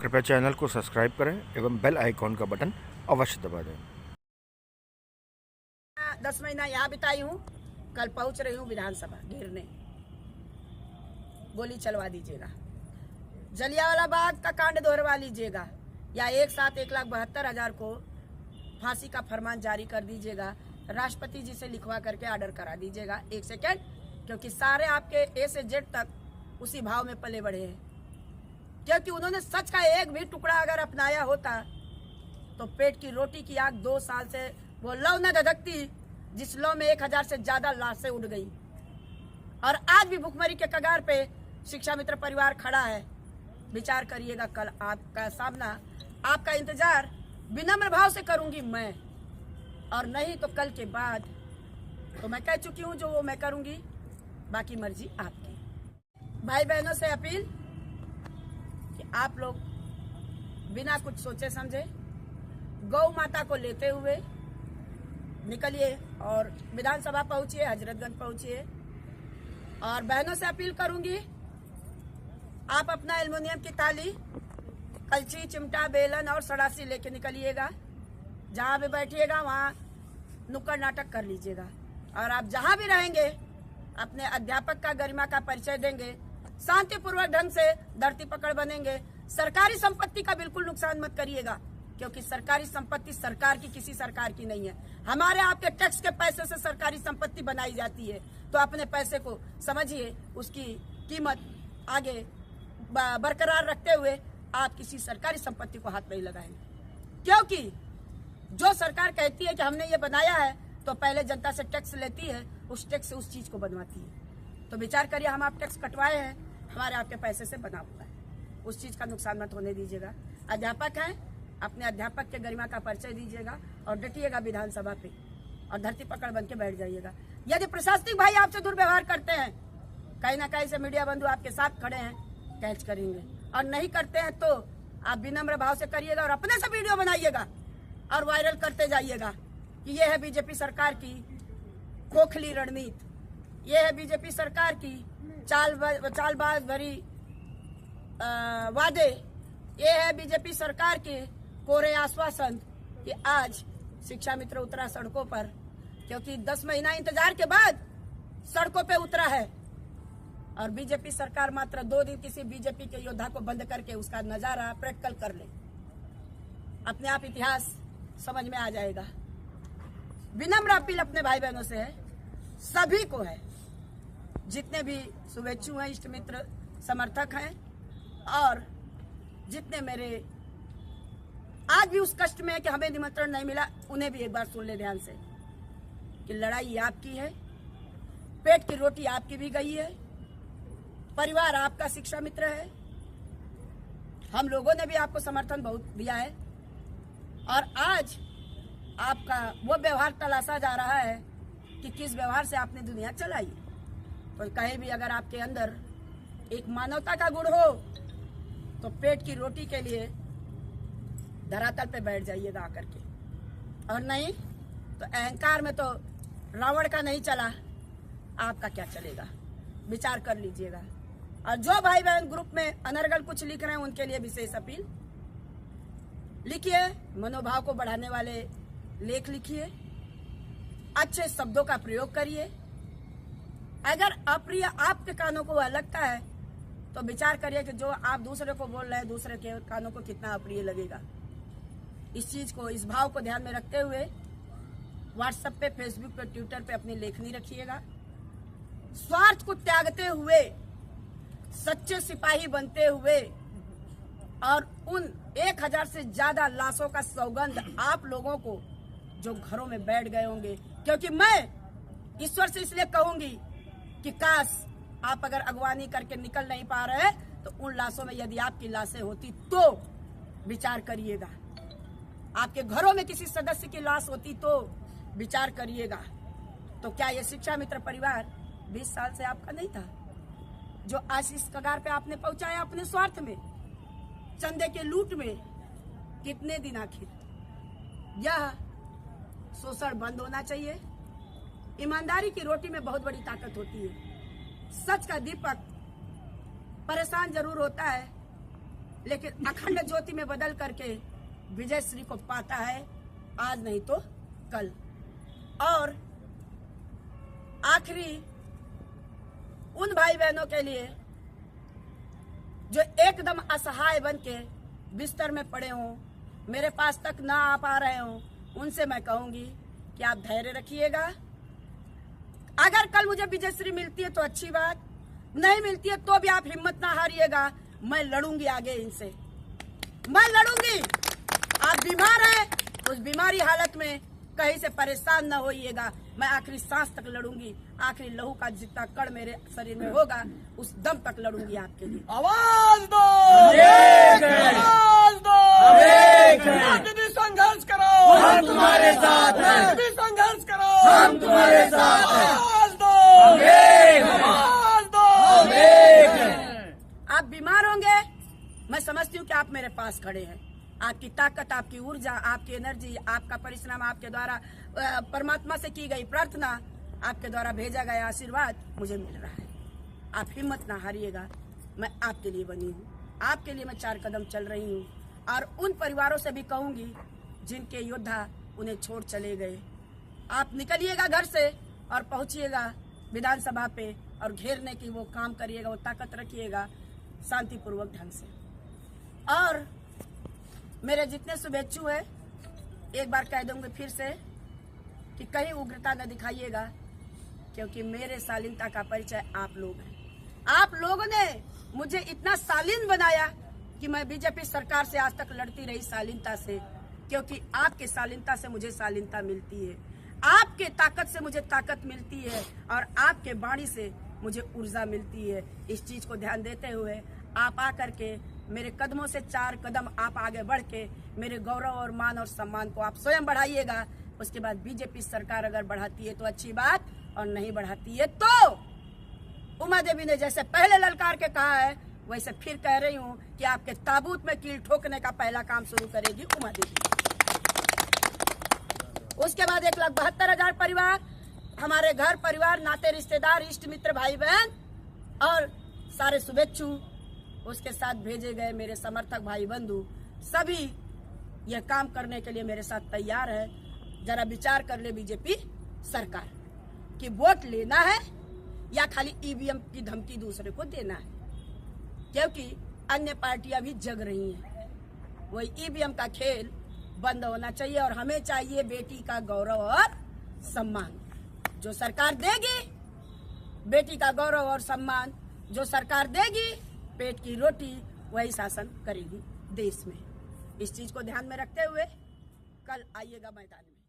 कृपया चैनल को सब्सक्राइब करें एवं बेल आइकॉन का बटन अवश्य दबा दें। 10 महीना यहाँ बिताई हूँ, कल पहुँच रही हूँ विधानसभा घेरने। गोली चलवा दीजिएगा, जलियांवाला बाग का कांड दोहरवा लीजिएगा, या एक साथ 1,72,000 को फांसी का फरमान जारी कर दीजिएगा। राष्ट्रपति जी से लिखवा करके ऑर्डर करा दीजिएगा। एक सेकेंड, क्योंकि सारे आपके ए से जेड तक उसी भाव में पले बढ़े हैं। क्योंकि उन्होंने सच का एक भी टुकड़ा अगर अपनाया होता तो पेट की रोटी की आग 2 साल से वो लौ न धधकती जिस लौ में 1,000 से ज्यादा लाशें उड़ गई। और आज भी भुखमरी के कगार पे शिक्षा मित्र परिवार खड़ा है। विचार करिएगा, कल आपका सामना, आपका इंतजार विनम्र भाव से करूंगी मैं, और नहीं तो कल के बाद तो मैं कह चुकी हूं जो वो मैं करूंगी, बाकी मर्जी आपकी। भाई बहनों से अपील कि आप लोग बिना कुछ सोचे समझे गौ माता को लेते हुए निकलिए और विधानसभा पहुंचिए, हजरतगंज पहुंचिए। और बहनों से अपील करूंगी, आप अपना एल्युमिनियम की थाली, कलछी, चिमटा, बेलन और सड़ासी लेके निकलिएगा। जहां भी बैठिएगा वहां नुक्कड़ नाटक कर लीजिएगा। और आप जहां भी रहेंगे अपने अध्यापक का गरिमा का परिचय देंगे, शांतिपूर्वक ढंग से धरती पकड़ बनेंगे। सरकारी संपत्ति का बिल्कुल नुकसान मत करिएगा, क्योंकि सरकारी संपत्ति सरकार की किसी सरकार की नहीं है। हमारे आपके टैक्स के पैसे से सरकारी संपत्ति बनाई जाती है, तो अपने पैसे को समझिए, उसकी कीमत आगे बरकरार रखते हुए आप किसी सरकारी संपत्ति को हाथ नहीं लगाएंगे। क्योंकि जो सरकार कहती है कि हमने ये बनाया है, तो पहले जनता से टैक्स लेती है, उस टैक्स से उस चीज को बनवाती है। तो विचार करिए, हम आप टैक्स कटवाए हैं, हमारे आपके पैसे से बना हुआ है, उस चीज का नुकसान मत होने दीजिएगा। अध्यापक हैं, अपने अध्यापक के गरिमा का परिचय दीजिएगा और डटिएगा विधानसभा पे, और धरती पकड़ बन के बैठ जाइएगा। यदि प्रशासनिक भाई आपसे दुर्व्यवहार करते हैं, कहीं ना कहीं से मीडिया बंधु आपके साथ खड़े हैं, कैच करेंगे। और नहीं करते हैं तो आप विनम्र भाव से करिएगा और अपने से वीडियो बनाइएगा और वायरल करते जाइएगा कि ये है बीजेपी सरकार की खोखली रणनीति, ये है बीजेपी सरकार की चालबाज भरी वादे, ये है बीजेपी सरकार के कोरे आश्वासन कि आज शिक्षा मित्र उतरा सड़कों पर, क्योंकि 10 महीना इंतजार के बाद सड़कों पे उतरा है। और बीजेपी सरकार मात्र 2 दिन किसी बीजेपी के योद्धा को बंद करके उसका नजारा प्रैक्टिकल कर ले, अपने आप इतिहास समझ में आ जाएगा। विनम्र अपील अपने भाई बहनों से है, सभी को है, जितने भी शुभेच्छु हैं, इष्ट मित्र, समर्थक हैं, और जितने मेरे आज भी उस कष्ट में है कि हमें निमंत्रण नहीं मिला, उन्हें भी एक बार सुन ले ध्यान से कि लड़ाई आपकी है, पेट की रोटी आपकी भी गई है, परिवार आपका शिक्षा मित्र है, हम लोगों ने भी आपको समर्थन बहुत दिया है, और आज आपका वो व्यवहार तलाशा जा रहा है कि किस व्यवहार से आपने दुनिया चलाई। तो कहीं भी अगर आपके अंदर एक मानवता का गुण हो तो पेट की रोटी के लिए धरातल पे बैठ जाइएगा आकर के, और नहीं तो अहंकार में तो रावण का नहीं चला, आपका क्या चलेगा। विचार कर लीजिएगा। और जो भाई बहन ग्रुप में अनर्गल कुछ लिख रहे हैं, उनके लिए विशेष अपील, लिखिए, मनोभाव को बढ़ाने वाले लेख लिखिए, अच्छे शब्दों का प्रयोग करिए। अगर अप्रिय आपके कानों को लगता है तो विचार करिए कि जो आप दूसरे को बोल रहे हैं, दूसरे के कानों को कितना अप्रिय लगेगा। इस चीज को, इस भाव को ध्यान में रखते हुए व्हाट्सएप पे, फेसबुक पे, ट्विटर पे अपनी लेखनी रखिएगा। स्वार्थ को त्यागते हुए, सच्चे सिपाही बनते हुए, और उन 1,000 से ज्यादा लाशों का सौगंध आप लोगों को जो घरों में बैठ गए होंगे, क्योंकि मैं ईश्वर से इसलिए कहूंगी कि काश आप अगर अगवानी करके निकल नहीं पा रहे तो उन लाशों में यदि आपकी लाशें होती तो विचार करिएगा। आपके घरों में किसी सदस्य की लाश होती तो विचार करिएगा। तो क्या ये शिक्षा मित्र परिवार 20 साल से आपका नहीं था, जो आज इस कगार पे आपने पहुंचाया अपने स्वार्थ में, चंदे के लूट में? कितने दिन आखिर? यह शोषण बंद होना चाहिए। ईमानदारी की रोटी में बहुत बड़ी ताकत होती है। सच का दीपक परेशान जरूर होता है, लेकिन अखंड ज्योति में बदल करके विजय श्री को पाता है, आज नहीं तो कल। और आखिरी उन भाई बहनों के लिए जो एकदम असहाय बन के बिस्तर में पड़े हों, मेरे पास तक ना आ पा रहे हों, उनसे मैं कहूंगी कि आप धैर्य रखिएगा। अगर कल मुझे विजयश्री मिलती है तो अच्छी बात, नहीं मिलती है तो भी आप हिम्मत ना हारिएगा। मैं लड़ूंगी आगे इनसे, मैं लड़ूंगी। आप बीमार हैं तो उस बीमारी हालत में कहीं से परेशान न होइएगा। मैं आखिरी सांस तक लड़ूंगी, आखिरी लहू का जितना कण मेरे शरीर में होगा उस दम तक लड़ूंगी आपके लिए। आवाज दो, आवाज दो, दीदी संघर्ष करो, हम तुम्हारे साथ हैं। दीदी संघर्ष करो, हम तुम्हारे साथ हैं। आवाज दो, आवाज दो। आप बीमार होंगे, मैं समझती हूँ कि आप मेरे पास खड़े हैं। आपकी ताकत, आपकी ऊर्जा, आपकी एनर्जी, आपका परिश्रम, आपके द्वारा परमात्मा से की गई प्रार्थना, आपके द्वारा भेजा गया आशीर्वाद मुझे मिल रहा है। आप हिम्मत ना हारिएगा। मैं आपके लिए बनी हूँ, आपके लिए मैं 4 कदम चल रही हूँ। और उन परिवारों से भी कहूंगी जिनके योद्धा उन्हें छोड़ चले गए, आप निकलिएगा घर से और पहुंचिएगा विधानसभा पे और घेरने की वो काम करिएगा, वो ताकत रखिएगा शांतिपूर्वक ढंग से। और मेरे जितने शुभेच्छु हैं, एक बार कह दूंगी फिर से कि कहीं उग्रता न दिखाइएगा, क्योंकि मेरे शालीनता का परिचय आप लोग हैं। आप लोगों ने मुझे इतना शालीन बनाया कि मैं बीजेपी सरकार से आज तक लड़ती रही शालीनता से, क्योंकि आपके शालीनता से मुझे शालीनता मिलती है, आपके ताकत से मुझे ताकत मिलती है और आपके वाणी से मुझे ऊर्जा मिलती है। इस चीज को ध्यान देते हुए आप आकर के मेरे कदमों से 4 कदम आप आगे बढ़ के मेरे गौरव और मान और सम्मान को आप स्वयं बढ़ाइएगा। उसके बाद बीजेपी सरकार अगर बढ़ाती है तो अच्छी बात, और नहीं बढ़ाती है तो उमा देवी ने जैसे पहले ललकार के कहा है वैसे फिर कह रही हूँ कि आपके ताबूत में कील ठोकने का पहला काम शुरू करेगी उमा देवी। उसके बाद 1,72,000 परिवार, हमारे घर परिवार, नाते रिश्तेदार, इष्ट मित्र, भाई बहन और सारे शुभेच्छु, उसके साथ भेजे गए मेरे समर्थक भाई बंधु सभी यह काम करने के लिए मेरे साथ तैयार है। जरा विचार कर ले बीजेपी सरकार कि वोट लेना है या खाली ईवीएम की धमकी दूसरे को देना है, क्योंकि अन्य पार्टियां भी जग रही हैं। वही ईवीएम का खेल बंद होना चाहिए और हमें चाहिए बेटी का गौरव और सम्मान। जो सरकार देगी बेटी का गौरव और सम्मान, जो सरकार देगी पेट की रोटी, वही शासन करेगी देश में। इस चीज को ध्यान में रखते हुए कल आइएगा मैदान में।